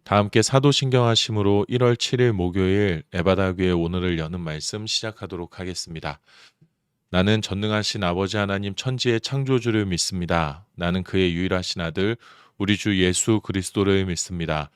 다 함께 사도신경 하심으로 1월 7일 목요일 에바다 교회 오늘을 여는 말씀 시작하도록 하겠습니다. 나는 전능하신 아버지 하나님 천지의 창조주를 믿습니다. 나는 그의 유일하신 아들 우리 주 예수 그리스도를 믿습니다.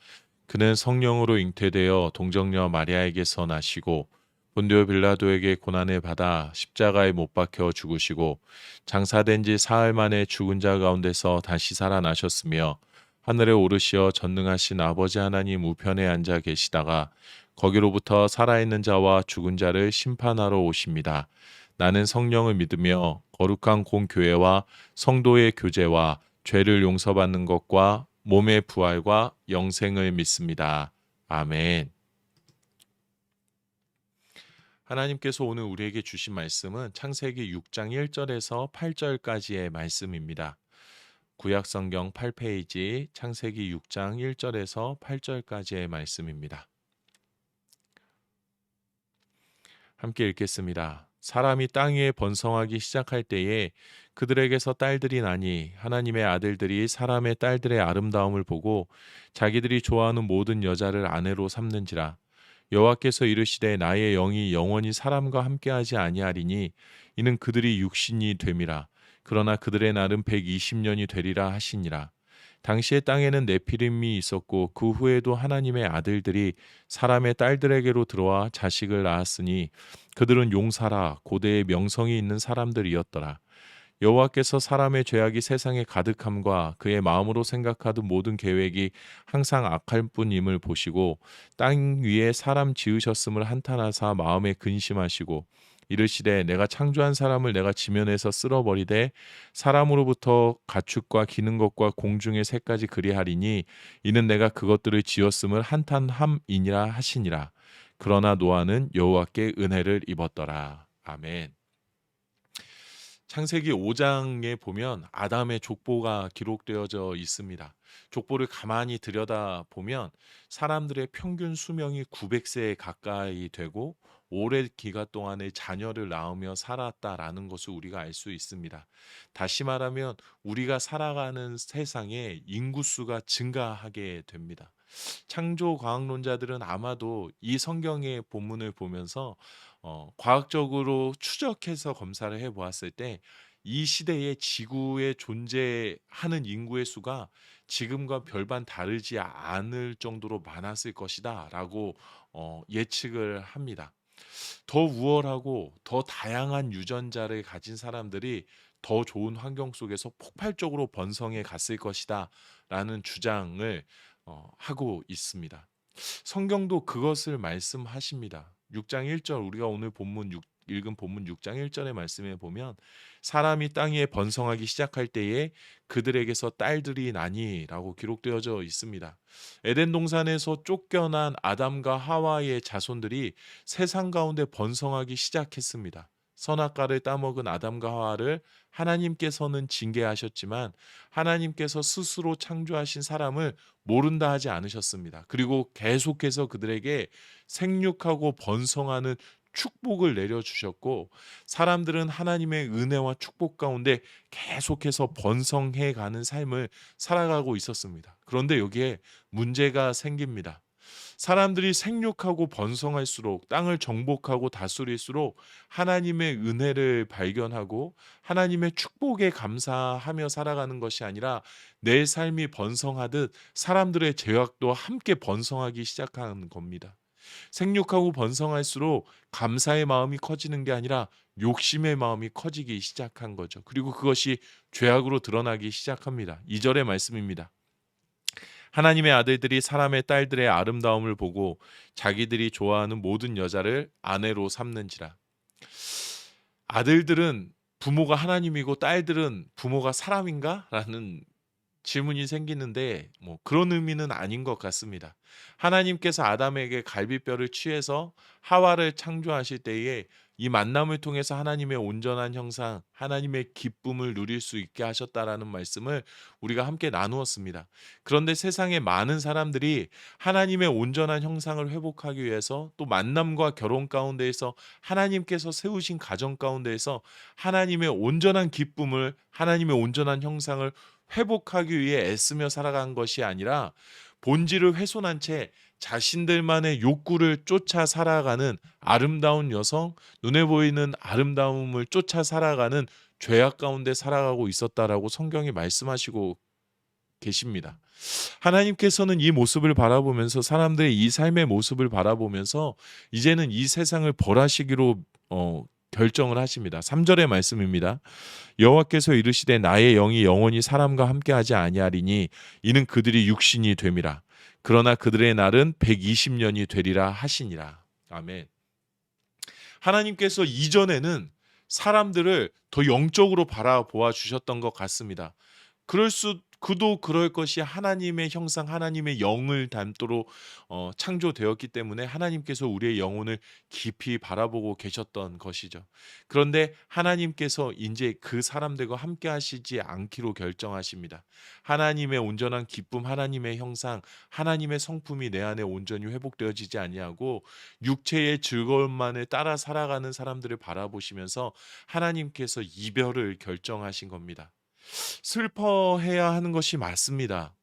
그는 성령으로 잉태되어 동정녀 마리아에게서 나시고 본디오 빌라도에게 고난을 받아 십자가에 못 박혀 죽으시고 장사된 지 사흘 만에 죽은 자 가운데서 다시 살아나셨으며 하늘에 오르시어 전능하신 아버지 하나님 우편에 앉아 계시다가 거기로부터 살아있는 자와 죽은 자를 심판하러 오십니다. 나는 성령을 믿으며 거룩한 공교회와 성도의 교제와 죄를 용서받는 것과 몸의 부활과 영생을 믿습니다. 아멘. 하나님께서 오늘 우리에게 주신 말씀은 창세기 6장 1절에서 8절까지의 말씀입니다. 구약성경 8페이지 창세기 6장 1절에서 8절까지의 말씀입니다. 함께 읽겠습니다. 사람이 땅 위에 번성하기 시작할 때에 그들에게서 딸들이 나니 하나님의 아들들이 사람의 딸들의 아름다움을 보고 자기들이 좋아하는 모든 여자를 아내로 삼는지라. 여호와께서 이르시되 나의 영이 영원히 사람과 함께하지 아니하리니 이는 그들이 육신이 됨이라. 그러나 그들의 날은 120년이 되리라 하시니라. 당시에 땅에는 네피림이 있었고 그 후에도 하나님의 아들들이 사람의 딸들에게로 들어와 자식을 낳았으니 그들은 용사라 고대의 명성이 있는 사람들이었더라. 여호와께서 사람의 죄악이 세상에 가득함과 그의 마음으로 생각하던 모든 계획이 항상 악할 뿐임을 보시고 땅 위에 사람 지으셨음을 한탄하사 마음에 근심하시고 이르시되 내가 창조한 사람을 내가 지면에서 쓸어버리되 사람으로부터 가축과 기는 것과 공중의 새까지 그리하리니 이는 내가 그것들을 지었음을 한탄함이니라 하시니라. 그러나 노아는 여호와께 은혜를 입었더라. 아멘. 창세기 5장에 보면 아담의 족보가 기록되어져 있습니다. 족보를 가만히 들여다보면 사람들의 평균 수명이 900세에 가까이 되고 오랜 기간 동안에 자녀를 낳으며 살았다라는 것을 우리가 알 수 있습니다. 다시 말하면 우리가 살아가는 세상에 인구수가 증가하게 됩니다. 창조 과학론자들은 아마도 이 성경의 본문을 보면서 과학적으로 추적해서 검사를 해 보았을 때 이 시대에 지구에 존재하는 인구의 수가 지금과 별반 다르지 않을 정도로 많았을 것이다라고 예측을 합니다. 더 우월하고 더 다양한 유전자를 가진 사람들이 더 좋은 환경 속에서 폭발적으로 번성해 갔을 것이다라는 주장을 하고 있습니다. 성경도 그것을 말씀하십니다. 6장 1절 우리가 오늘 읽은 본문 6장 1절의 말씀에 보면 사람이 땅 위에 번성하기 시작할 때에 그들에게서 딸들이 나니라고 기록되어져 있습니다. 에덴 동산에서 쫓겨난 아담과 하와의 자손들이 세상 가운데 번성하기 시작했습니다. 선악과를 따먹은 아담과 하와를 하나님께서는 징계하셨지만 하나님께서 스스로 창조하신 사람을 모른다 하지 않으셨습니다. 그리고 계속해서 그들에게 생육하고 번성하는 축복을 내려주셨고 사람들은 하나님의 은혜와 축복 가운데 계속해서 번성해 가는 삶을 살아가고 있었습니다. 그런데 여기에 문제가 생깁니다. 사람들이 생육하고 번성할수록 땅을 정복하고 다스릴수록 하나님의 은혜를 발견하고 하나님의 축복에 감사하며 살아가는 것이 아니라 내 삶이 번성하듯 사람들의 죄악도 함께 번성하기 시작하는 겁니다. 생육하고 번성할수록 감사의 마음이 커지는 게 아니라 욕심의 마음이 커지기 시작한 거죠. 그리고 그것이 죄악으로 드러나기 시작합니다. 2절의 말씀입니다. 하나님의 아들들이 사람의 딸들의 아름다움을 보고 자기들이 좋아하는 모든 여자를 아내로 삼는지라. 아들들은 부모가 하나님이고 딸들은 부모가 사람인가? 라는 질문이 생기는데 그런 의미는 아닌 것 같습니다. 하나님께서 아담에게 갈비뼈를 취해서 하와를 창조하실 때에 이 만남을 통해서 하나님의 온전한 형상, 하나님의 기쁨을 누릴 수 있게 하셨다라는 말씀을 우리가 함께 나누었습니다. 그런데 세상에 많은 사람들이 하나님의 온전한 형상을 회복하기 위해서 또 만남과 결혼 가운데에서 하나님께서 세우신 가정 가운데에서 하나님의 온전한 기쁨을 하나님의 온전한 형상을 회복하기 위해 애쓰며 살아간 것이 아니라 본질을 훼손한 채 자신들만의 욕구를 쫓아 살아가는 아름다운 여성, 눈에 보이는 아름다움을 쫓아 살아가는 죄악 가운데 살아가고 있었다라고 성경이 말씀하시고 계십니다. 하나님께서는 이 모습을 바라보면서, 사람들의 이 삶의 모습을 바라보면서 이제는 이 세상을 벌하시기로 결정을 하십니다. 3절의 말씀입니다. 여호와께서 이르시되 나의 영이 영원히 사람과 함께하지 아니하리니 이는 그들이 육신이 됨이라. 그러나 그들의 날은 120년이 되리라 하시니라. 아멘. 하나님께서 이전에는 사람들을 더 영적으로 바라보아 주셨던 것 같습니다. 그도 그럴 것이 하나님의 형상, 하나님의 영을 닮도록 창조되었기 때문에 하나님께서 우리의 영혼을 깊이 바라보고 계셨던 것이죠. 그런데 하나님께서 이제 그 사람들과 함께 하시지 않기로 결정하십니다. 하나님의 온전한 기쁨, 하나님의 형상, 하나님의 성품이 내 안에 온전히 회복되어지지 아니하고 육체의 즐거움만을 따라 살아가는 사람들을 바라보시면서 하나님께서 이별을 결정하신 겁니다. 슬퍼해야 하는 것이 맞습니다.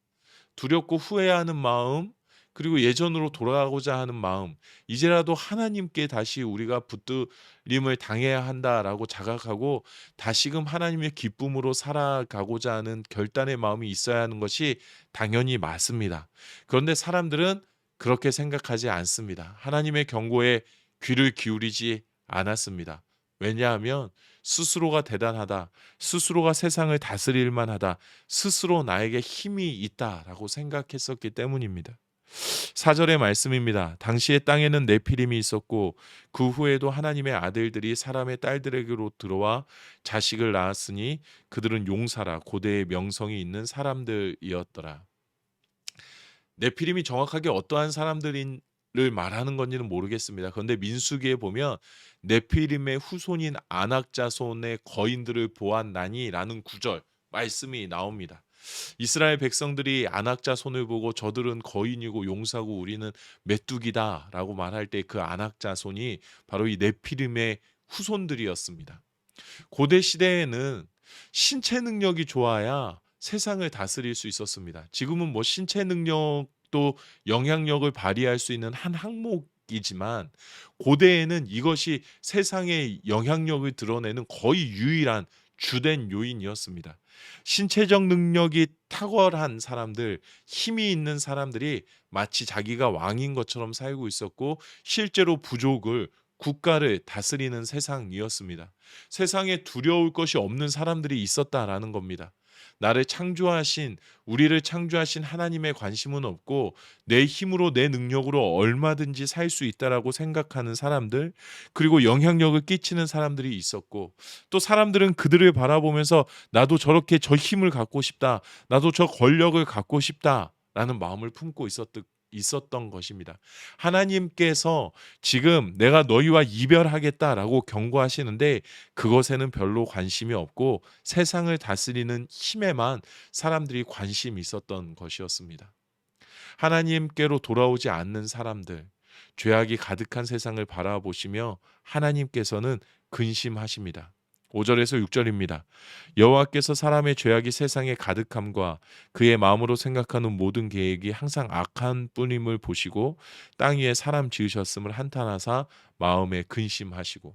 두렵고 후회하는 마음, 그리고 예전으로 돌아가고자 하는 마음, 이제라도 하나님께 다시 우리가 붙들림을 당해야 한다라고 자각하고 다시금 하나님의 기쁨으로 살아가고자 하는 결단의 마음이 있어야 하는 것이 당연히 맞습니다. 그런데 사람들은 그렇게 생각하지 않습니다. 하나님의 경고에 귀를 기울이지 않았습니다. 왜냐하면 스스로가 대단하다, 스스로가 세상을 다스릴 만하다, 스스로 나에게 힘이 있다라고 생각했었기 때문입니다. 4절의 말씀입니다. 당시의 땅에는 네피림이 있었고 그 후에도 하나님의 아들들이 사람의 딸들에게로 들어와 자식을 낳았으니 그들은 용사라, 고대의 명성이 있는 사람들이었더라. 네피림이 정확하게 어떠한 사람들을 말하는 건지는 모르겠습니다. 그런데 민수기에 보면 네피림의 후손인 아낙 자손의 거인들을 보았나니라는 구절 말씀이 나옵니다. 이스라엘 백성들이 아낙 자손을 보고 저들은 거인이고 용사고 우리는 메뚜기다라고 말할 때 그 아낙 자손이 바로 이 네피림의 후손들이었습니다. 고대 시대에는 신체 능력이 좋아야 세상을 다스릴 수 있었습니다. 지금은 뭐 신체 능력도 영향력을 발휘할 수 있는 한 항목이지만 고대에는 이것이 세상의 영향력을 드러내는 거의 유일한 주된 요인이었습니다. 신체적 능력이 탁월한 사람들, 힘이 있는 사람들이 마치 자기가 왕인 것처럼 살고 있었고 실제로 부족을, 국가를 다스리는 세상이었습니다. 세상에 두려울 것이 없는 사람들이 있었다라는 겁니다. 나를 창조하신, 우리를 창조하신 하나님의 관심은 없고 내 힘으로, 내 능력으로 얼마든지 살 수 있다라고 생각하는 사람들, 그리고 영향력을 끼치는 사람들이 있었고, 또 사람들은 그들을 바라보면서 나도 저렇게 저 힘을 갖고 싶다, 나도 저 권력을 갖고 싶다라는 마음을 품고 있었던 것입니다. 하나님께서 지금 내가 너희와 이별하겠다라고 경고하시는데 그것에는 별로 관심이 없고 세상을 다스리는 힘에만 사람들이 관심이 있었던 것이었습니다. 하나님께로 돌아오지 않는 사람들, 죄악이 가득한 세상을 바라보시며 하나님께서는 근심하십니다. 5절에서 6절입니다. 여호와께서 사람의 죄악이 세상에 가득함과 그의 마음으로 생각하는 모든 계획이 항상 악한 뿐임을 보시고 땅 위에 사람 지으셨음을 한탄하사 마음에 근심하시고.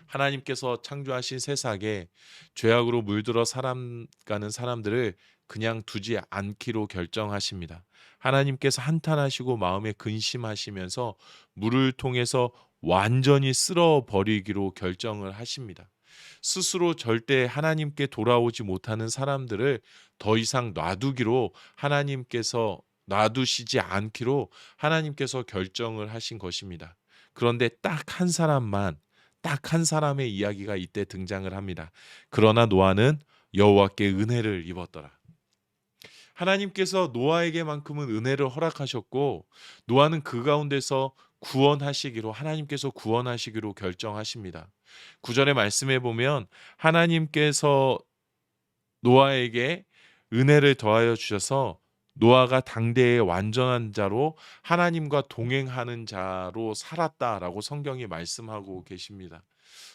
하나님께서 창조하신 세상에 죄악으로 물들어 살아가는 사람들을 그냥 두지 않기로 결정하십니다. 하나님께서 한탄하시고 마음에 근심하시면서 물을 통해서 완전히 쓸어버리기로 결정을 하십니다. 스스로 절대 하나님께 돌아오지 못하는 사람들을 더 이상 놔두시지 않기로 하나님께서 결정을 하신 것입니다. 그런데 딱 한 사람의 이야기가 이때 등장을 합니다. 그러나 노아는 여호와께 은혜를 입었더라. 하나님께서 노아에게만큼은 은혜를 허락하셨고 노아는 그 가운데서 하나님께서 구원하시기로 결정하십니다. 9절의 말씀에 보면 하나님께서 노아에게 은혜를 더하여 주셔서 노아가 당대의 완전한 자로 하나님과 동행하는 자로 살았다라고 성경이 말씀하고 계십니다.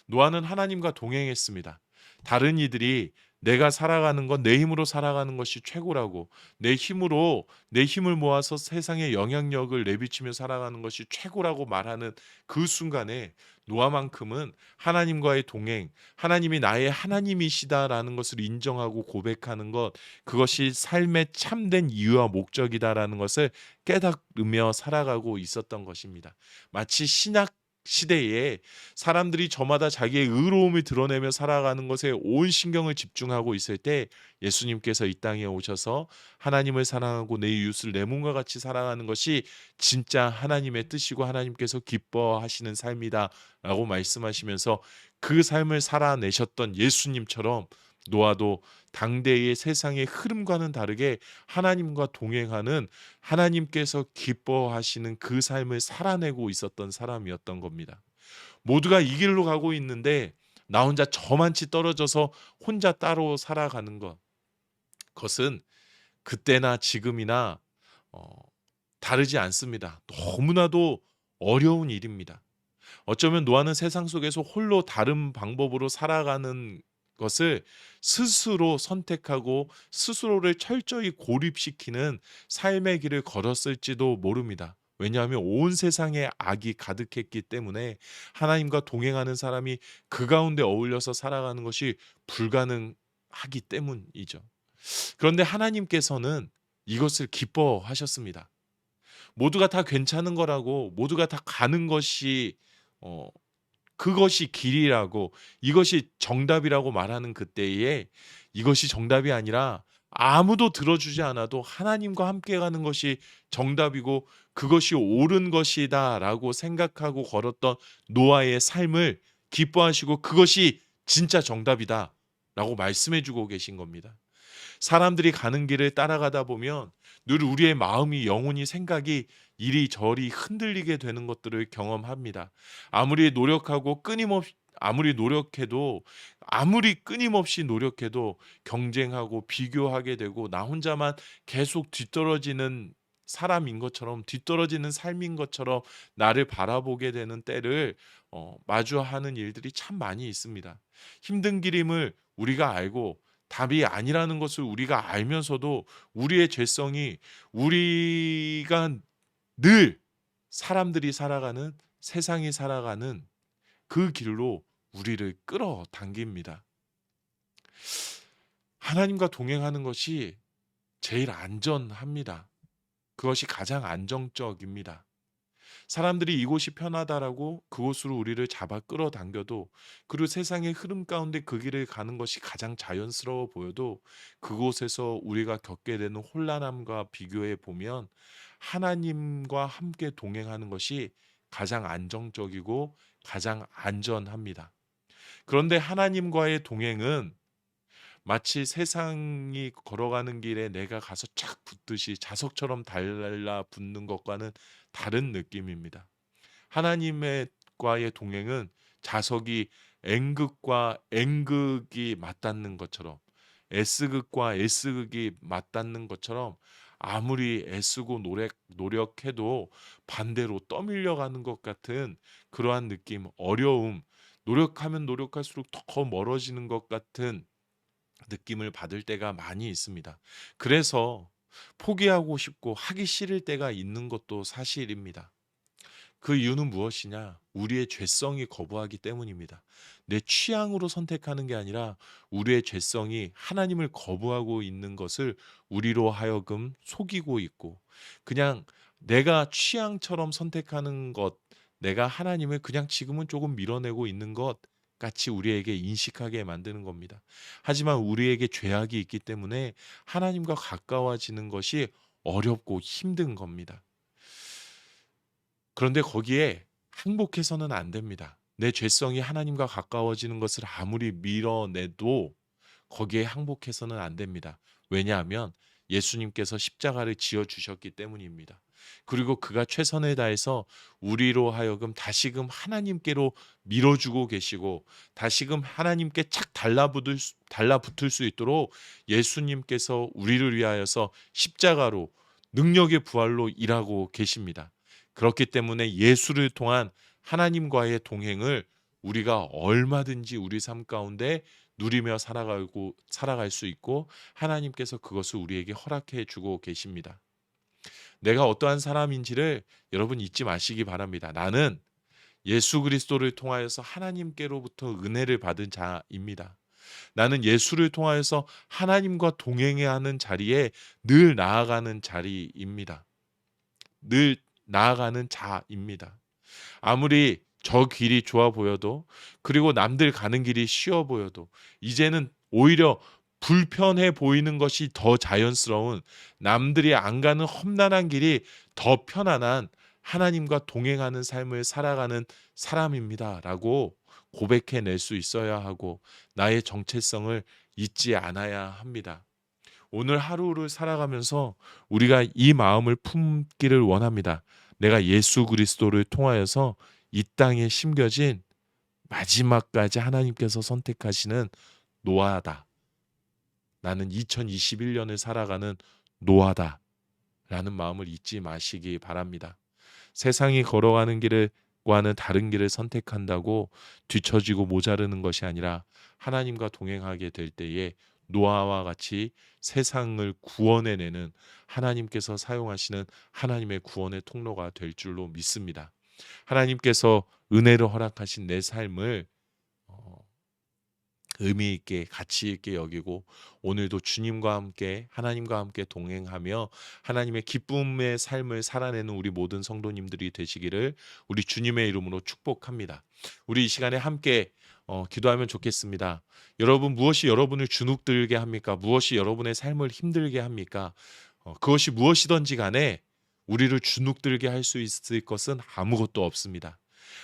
노아는 하나님과 동행했습니다. 다른 이들이 내가 살아가는 건 내 힘으로 살아가는 것이 최고라고, 내 힘을 모아서 세상에 영향력을 내비치며 살아가는 것이 최고라고 말하는 그 순간에 노아만큼은 하나님과의 동행, 하나님이 나의 하나님이시다라는 것을 인정하고 고백하는 것, 그것이 삶의 참된 이유와 목적이다라는 것을 깨달으며 살아가고 있었던 것입니다. 마치 신약 시대에 사람들이 저마다 자기의 의로움을 드러내며 살아가는 것에 온 신경을 집중하고 있을 때, 예수님께서 이 땅에 오셔서 하나님을 사랑하고 내 이웃을 내 몸과 같이 사랑하는 것이 진짜 하나님의 뜻이고 하나님께서 기뻐하시는 삶이다라고 말씀하시면서 그 삶을 살아내셨던 예수님처럼 노아도 당대의 세상의 흐름과는 다르게 하나님과 동행하는, 하나님께서 기뻐하시는 그 삶을 살아내고 있었던 사람이었던 겁니다. 모두가 이 길로 가고 있는데 나 혼자 저만치 떨어져서 혼자 따로 살아가는 것, 그것은 그때나 지금이나 어, 다르지 않습니다. 너무나도 어려운 일입니다. 어쩌면 노아는 세상 속에서 홀로 다른 방법으로 살아가는 것을 스스로 선택하고 스스로를 철저히 고립시키는 삶의 길을 걸었을지도 모릅니다. 왜냐하면 온 세상에 악이 가득했기 때문에 하나님과 동행하는 사람이 그 가운데 어울려서 살아가는 것이 불가능하기 때문이죠. 그런데 하나님께서는 이것을 기뻐하셨습니다. 모두가 다 괜찮은 거라고, 모두가 다 가는 것이 어 그것이 길이라고, 이것이 정답이라고 말하는 그때에, 이것이 정답이 아니라 아무도 들어주지 않아도 하나님과 함께 가는 것이 정답이고 그것이 옳은 것이다라고 생각하고 걸었던 노아의 삶을 기뻐하시고 그것이 진짜 정답이다라고 말씀해 주고 계신 겁니다. 사람들이 가는 길을 따라가다 보면 늘 우리의 마음이, 영혼이, 생각이 이리저리 흔들리게 되는 것들을 경험합니다. 아무리 노력하고 끊임없이 아무리 끊임없이 노력해도 경쟁하고 비교하게 되고 나 혼자만 계속 뒤떨어지는 사람인 것처럼, 뒤떨어지는 삶인 것처럼 나를 바라보게 되는 때를 마주하는 일들이 참 많이 있습니다. 힘든 길임을 우리가 알고 답이 아니라는 것을 우리가 알면서도 우리의 죄성이, 우리가 늘 사람들이 살아가는, 세상이 살아가는 그 길로 우리를 끌어당깁니다. 하나님과 동행하는 것이 제일 안전합니다. 그것이 가장 안정적입니다. 사람들이 이곳이 편하다라고 그곳으로 우리를 잡아 끌어당겨도, 그리고 세상의 흐름 가운데 그 길을 가는 것이 가장 자연스러워 보여도, 그곳에서 우리가 겪게 되는 혼란함과 비교해 보면 하나님과 함께 동행하는 것이 가장 안정적이고 가장 안전합니다. 그런데 하나님과의 동행은 마치 세상이 걸어가는 길에 내가 가서 착 붙듯이 자석처럼 달라붙는 것과는 다른 느낌입니다. 하나님과의 동행은 자석이 N극과 N극이 맞닿는 것처럼, S극과 S극이 맞닿는 것처럼, 아무리 애쓰고 노력해도 반대로 떠밀려가는 것 같은 그러한 느낌, 어려움, 노력하면 노력할수록 더 멀어지는 것 같은 느낌을 받을 때가 많이 있습니다. 그래서 포기하고 싶고 하기 싫을 때가 있는 것도 사실입니다. 그 이유는 무엇이냐? 우리의 죄성이 거부하기 때문입니다. 내 취향으로 선택하는 게 아니라 우리의 죄성이 하나님을 거부하고 있는 것을 우리로 하여금 속이고 있고, 그냥 내가 취향처럼 선택하는 것, 내가 하나님을 그냥 지금은 조금 밀어내고 있는 것 같이 우리에게 인식하게 만드는 겁니다. 하지만 우리에게 죄악이 있기 때문에 하나님과 가까워지는 것이 어렵고 힘든 겁니다. 그런데 거기에 항복해서는 안 됩니다. 내 죄성이 하나님과 가까워지는 것을 아무리 밀어내도 거기에 항복해서는 안 됩니다. 왜냐하면 예수님께서 십자가를 지어 주셨기 때문입니다. 그리고 그가 최선을 다해서 우리로 하여금 다시금 하나님께로 밀어주고 계시고, 다시금 하나님께 착 달라붙을 수 있도록 예수님께서 우리를 위하여서 십자가로, 능력의 부활로 일하고 계십니다. 그렇기 때문에 예수를 통한 하나님과의 동행을 우리가 얼마든지 우리 삶 가운데 누리며 살아갈 수 있고 하나님께서 그것을 우리에게 허락해 주고 계십니다. 내가 어떠한 사람인지를 여러분 잊지 마시기 바랍니다. 나는 예수 그리스도를 통하여서 하나님께로부터 은혜를 받은 자입니다. 나는 예수를 통하여서 하나님과 동행해야 하는 자리에 늘 나아가는 자리입니다. 늘 나아가는 자입니다. 아무리 저 길이 좋아 보여도, 그리고 남들 가는 길이 쉬워 보여도, 이제는 오히려 불편해 보이는 것이 더 자연스러운, 남들이 안 가는 험난한 길이 더 편안한 하나님과 동행하는 삶을 살아가는 사람입니다라고 고백해 낼 수 있어야 하고, 나의 정체성을 잊지 않아야 합니다. 오늘 하루를 살아가면서 우리가 이 마음을 품기를 원합니다. 내가 예수 그리스도를 통하여서 이 땅에 심겨진 마지막까지 하나님께서 선택하시는 노아다. 나는 2021년을 살아가는 노아다. 라는 마음을 잊지 마시기 바랍니다. 세상이 걸어가는 길과는 다른 길을 선택한다고 뒤처지고 모자르는 것이 아니라, 하나님과 동행하게 될 때에 노아와 같이 세상을 구원해내는, 하나님께서 사용하시는 하나님의 구원의 통로가 될 줄로 믿습니다. 하나님께서 은혜로 허락하신 내 삶을 어, 의미 있게, 가치 있게 여기고, 오늘도 주님과 함께, 하나님과 함께 동행하며 하나님의 기쁨의 삶을 살아내는 우리 모든 성도님들이 되시기를 우리 주님의 이름으로 축복합니다. 우리 이 시간에 함께 기도하면 좋겠습니다. 여러분, 무엇이 여러분을 주눅들게 합니까? 무엇이 여러분의 삶을 힘들게 합니까? 그것이 무엇이든지 간에 우리를 주눅들게 할 수 있을 것은 아무것도 없습니다.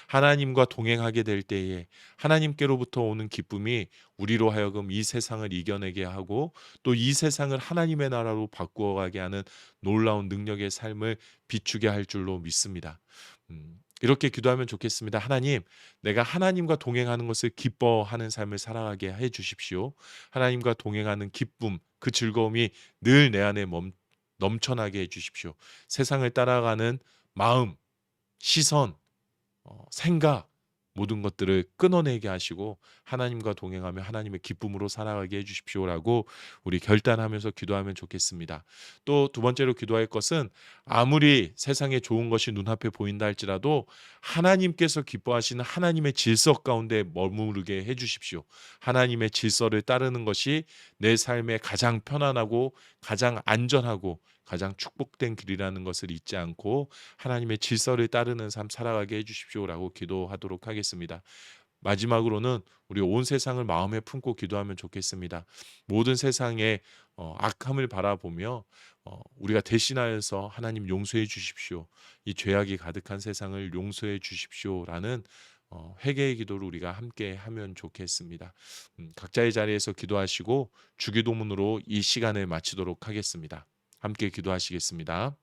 하나님과 동행하게 될 때에 하나님께로부터 오는 기쁨이 우리로 하여금 이 세상을 이겨내게 하고, 또 이 세상을 하나님의 나라로 바꾸어 가게 하는 놀라운 능력의 삶을 비추게 할 줄로 믿습니다. 이렇게 기도하면 좋겠습니다. 하나님, 내가 하나님과 동행하는 것을 기뻐하는 삶을 살아가게 해 주십시오. 하나님과 동행하는 기쁨, 그 즐거움이 늘 내 안에 넘쳐나게 해 주십시오. 세상을 따라가는 마음, 시선, 생각, 모든 것들을 끊어내게 하시고 하나님과 동행하며 하나님의 기쁨으로 살아가게 해 주십시오라고 우리 결단하면서 기도하면 좋겠습니다. 또 두 번째로 기도할 것은, 아무리 세상에 좋은 것이 눈앞에 보인다 할지라도 하나님께서 기뻐하시는 하나님의 질서 가운데 머무르게 해 주십시오. 하나님의 질서를 따르는 것이 내 삶에 가장 편안하고 가장 안전하고 가장 축복된 길이라는 것을 잊지 않고 하나님의 질서를 따르는 삶 살아가게 해주십시오라고 기도하도록 하겠습니다. 마지막으로는 우리 온 세상을 마음에 품고 기도하면 좋겠습니다. 모든 세상의 악함을 바라보며 우리가 대신하여서 하나님 용서해 주십시오. 이 죄악이 가득한 세상을 용서해 주십시오라는 회개의 기도를 우리가 함께 하면 좋겠습니다. 각자의 자리에서 기도하시고 주기도문으로 이 시간을 마치도록 하겠습니다. 함께 기도하시겠습니다.